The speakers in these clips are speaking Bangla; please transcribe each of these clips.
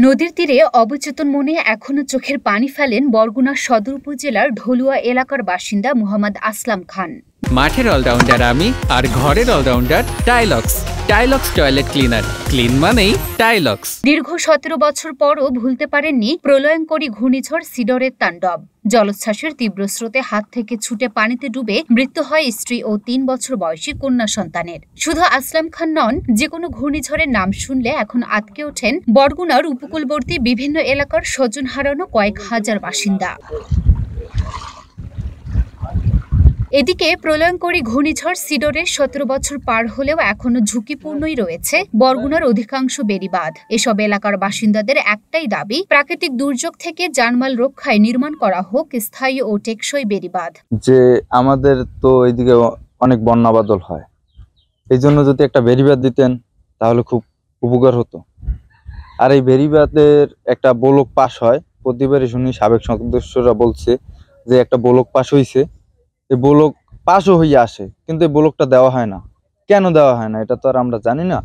নদীর তীরে অবচেতন মনে এখনো চোখের পানি ফেলেন বরগুনা সদর উপজেলার ঢলুয়া এলাকার বাসিন্দা মোহাম্মদ আসলাম খান। মাঠের অলরাউন্ডার আমি, আর ঘরের allrounder Tilex. Tilex toilet cleaner, clean মানেই টাইলক্স। দীর্ঘ 17 বছর পরও ভুলতে পারেননি প্রলয়ঙ্করী ঘূর্ণিঝড় সিডরের তাণ্ডব। জলোচ্ছ্বাসের তীব্র স্রোতে হাত থেকে ছুটে পানিতে ডুবে মৃত্যু হয় স্ত্রী ও 3 বছর বয়সী কন্যা সন্তানের। শুধু আসলাম খান নন, যে কোনো ঘূর্ণিঝড়ের নাম শুনলে এখন আঁতকে ওঠেন বরগুনার উপকূলবর্তী বিভিন্ন এলাকার স্বজন হারানো কয়েক হাজার বাসিন্দা। এদিকে প্রলয়ঙ্করী ঘূর্ণিঝড় সিডরের 17 বছর পার হলেও এখনো ঝুঁকিপূর্ণই রয়েছে বরগুনার অধিকাংশ বেড়িবাঁধ। এসব এলাকার বাসিন্দাদের একটাই দাবি, প্রাকৃতিক দুর্যোগ থেকে জানমাল রক্ষায় নির্মাণ করা হোক স্থায়ী ও টেকসই বেড়িবাঁধ। যে আমাদের তো এইদিকে অনেক বন্যা বাদল হয়, এই জন্য যদি একটা বেড়িবাঁধ দিতেন তাহলে খুব উপকার হতো। আর এই বেড়িবাঁধের একটা ব্লক পাস হয়, প্রতিবারই শুনি সাবেক সদস্যরা বলছে যে একটা ব্লক পাস হয়েছে, এই ব্লক পাসও হইয়া আসে, কিন্তু এই ব্লকটা দেওয়া হয় না। কেন দেওয়া হয় না এটা তো আর আমরা জানি না।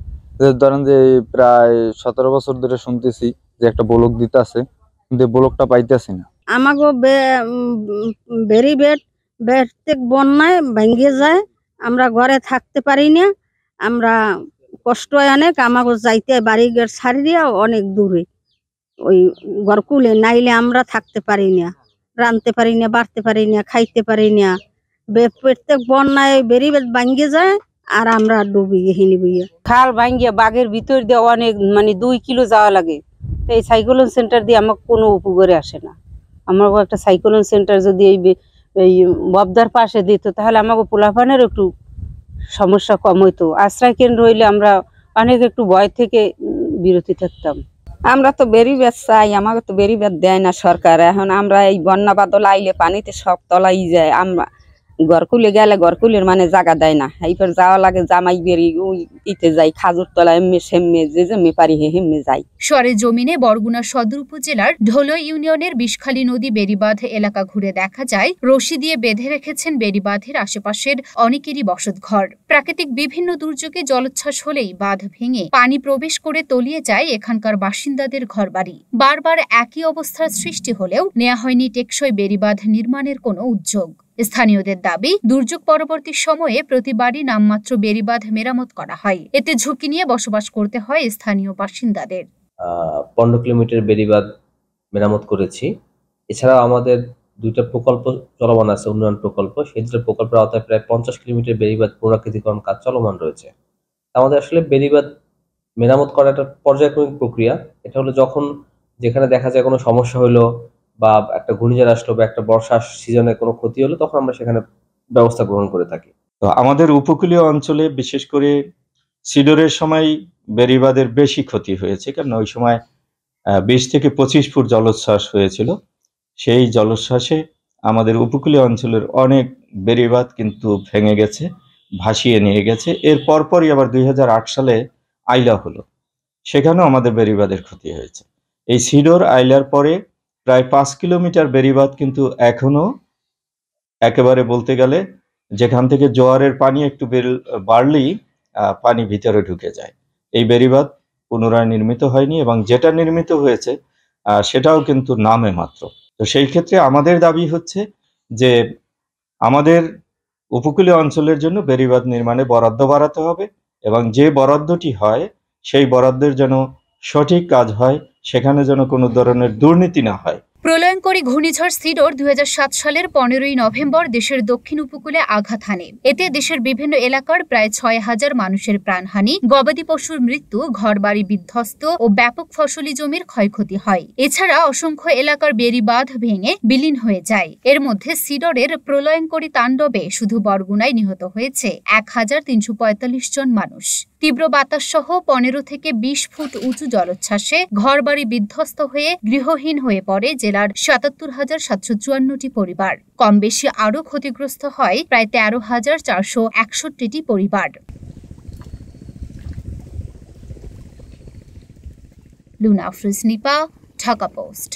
ধরেন যে প্রায় 17 বছর ধরে শুনতেছি যে একটা ব্লক দিতে আছে, কিন্তু এই ব্লকটা পাইতেছি না। আমাগো বেড়িবাঁধ প্রত্যেক বন্যায় ভেঙে যায়, আমরা ঘরে থাকতে পারি না, আমরা কষ্ট হয় অনেক। আমাগো যাইতে বাড়ি ঘর ছাড়িয়ে অনেক দূরে, ওই ঘরকুলে নাইলে আমরা থাকতে পারি না, রাঁধতে পারি না, বাড়তে পারি না, খাইতে পারি না। প্রত্যেক বন্যায় বেড়িবাঁধ ভাঙ্গে যায় আর আমরা ডুবি হিনি বইয়া। খাল ভাঙ্গিয়া বাঘের ভিতর দিয়ে অনেক 2 কিলো যাওয়া লাগে। তো এই সাইক্লোন সেন্টার দিয়ে আমার কোনো উপকারে আসে না। আমার একটা সাইক্লোন সেন্টার যদি এই ববদার পাশে দিত তাহলে আমাকে পোলাপানের একটু সমস্যা কম হইতো। আশ্রয় কেন্দ্র হইলে আমরা অনেক একটু ভয় থেকে বিরতি থাকতাম। আমরা তো বেড়িবাঁধ চাই, আমাকে তো বেড়িবাঁধ দেয় না সরকার। এখন আমরা এই বন্যা বাদল আইলে পানিতে সব তলাই যায়, আমরা ঘরকুলে গেলে ঘরকুলের মানে জায়গা দেয় না, এইবার যাওয়া লাগে জামাই বেরি ইতে যাই খাজুর তলা এমনি সেমে যে জমি পারি হেমে যাই। সরেজমিনে বরগুনা সদর উপজেলার ঢোলো ইউনিয়নের বিষখালী নদী বেড়িবাঁধ এলাকা ঘুরে দেখা যায় রশি দিয়ে বেঁধে রেখেছেন বেড়িবাঁধের আশেপাশের অনেকেরই বসতঘর। প্রাকৃতিক বিভিন্ন দুর্যোগে জলোচ্ছ্বাস হলেই বাঁধ ভেঙে পানি প্রবেশ করে তলিয়ে যায় এখানকার বাসিন্দাদের ঘরবাড়ি। বারবার একই অবস্থার সৃষ্টি হলেও নেওয়া হয়নি টেকসই বেড়িবাঁধ নির্মাণের কোনো উদ্যোগ। স্থানীয়দের দাবি, দুর্যোগ পরবর্তী সময়ে প্রতিবারই নামমাত্র বেড়িবাঁধ মেরামত করা হয়, এতে ঝুঁকি নিয়ে বসবাস করতে হয় স্থানীয় বাসিন্দাদের। 15 কিলোমিটার বেড়িবাঁধ মেরামত করেছি। এছাড়াও আমাদের 2টা প্রকল্প চলমান আছে, উন্নয়ন প্রকল্প। সেই 2টা প্রকল্পের আওতায় প্রায় 50 কিলোমিটার বেড়িবাঁধ পুনরাকৃতিকরণ কাজ চলমান রয়েছে। আমাদের আসলে বেড়িবাঁধ মেরামত করা একটা পর্যায়ক্রমিক প্রক্রিয়া। এটা হলো যখন যেখানে দেখা যায় কোনো সমস্যা হলো বা একটা ঘূর্ণিঝড় আসলো বা একটা বর্ষা সিজনে কোনো ক্ষতি হলো, তখন আমরা সেখানে ব্যবস্থা গ্রহণ করে থাকি। তো আমাদের উপকূলীয় অঞ্চলে বিশেষ করে সিডরের সময় বেড়িবাঁধের বেশি ক্ষতি হয়েছে, কারণ ওই সময় 20 থেকে 25 ফুট জলোচ্ছ্বাস হয়েছিল। সেই জলোচ্ছ্বাসে আমাদের উপকূলীয় অঞ্চলের অনেক বেড়িবাঁধ কিন্তু ভেঙে গেছে, ভাসিয়ে নিয়ে গেছে। এর পরপরই আবার 2008 সালে আইলা হলো, সেখানেও আমাদের বেড়িবাঁধের ক্ষতি হয়েছে। এই সিডর আইলার পরে প্রায় 5 কিলোমিটার বেড়িবাঁধ কিন্তু এখনো একেবারে বলতে গেলে যেখান থেকে জোয়ারের পানি একটু বাড়লেই পানি ভিতরে ঢুকে যায়। এই বেড়িবাঁধ পুনরায় নির্মিত হয়নি, এবং যেটা নির্মিত হয়েছে সেটাও কিন্তু নামে মাত্র। তো সেই ক্ষেত্রে আমাদের দাবি হচ্ছে যে আমাদের উপকূলীয় অঞ্চলের জন্য বেড়িবাঁধ নির্মাণে বরাদ্দ বাড়াতে হবে, এবং যে বরাদ্দটি হয় সেই বরাদ্দের যেন সঠিক কাজ হয়, সেখানে যেন কোনো ধরনের দুর্নীতি না হয়। প্রলয়ঙ্করী ঘূর্ণিঝড় সিডর 2007 সালের 15ই নভেম্বর দেশের দক্ষিণ উপকূলে আঘাত হানে। এতে দেশের বিভিন্ন এলাকার প্রায় 6000 মানুষের প্রাণহানি, গবাদি পশুর মৃত্যু, ঘরবাড়ি বিধ্বস্ত ও ব্যাপক ফসলি জমির ক্ষয়ক্ষতি হয়। এছাড়া অসংখ্য এলাকার বেড়িবাঁধ ভেঙে বিলীন হয়ে যায়। এর মধ্যে সিডরের প্রলয়ঙ্করী তাণ্ডবে শুধু বরগুনায় নিহত হয়েছে 1345 জন মানুষ। তীব্র বাতাস সহ 15 থেকে 20 ফুট উঁচু জলোচ্ছ্বাসে ঘরবাড়ি বিধ্বস্ত হয়ে গৃহহীন হয়ে পড়ে জেলার ৭৭,৭৫৪টি পরিবার। কম বেশি আরও ক্ষতিগ্রস্ত হয় প্রায় ১৩,৪৬১টি পরিবার। লুনা আফরোজ নিপা, ঢাকা পোস্ট।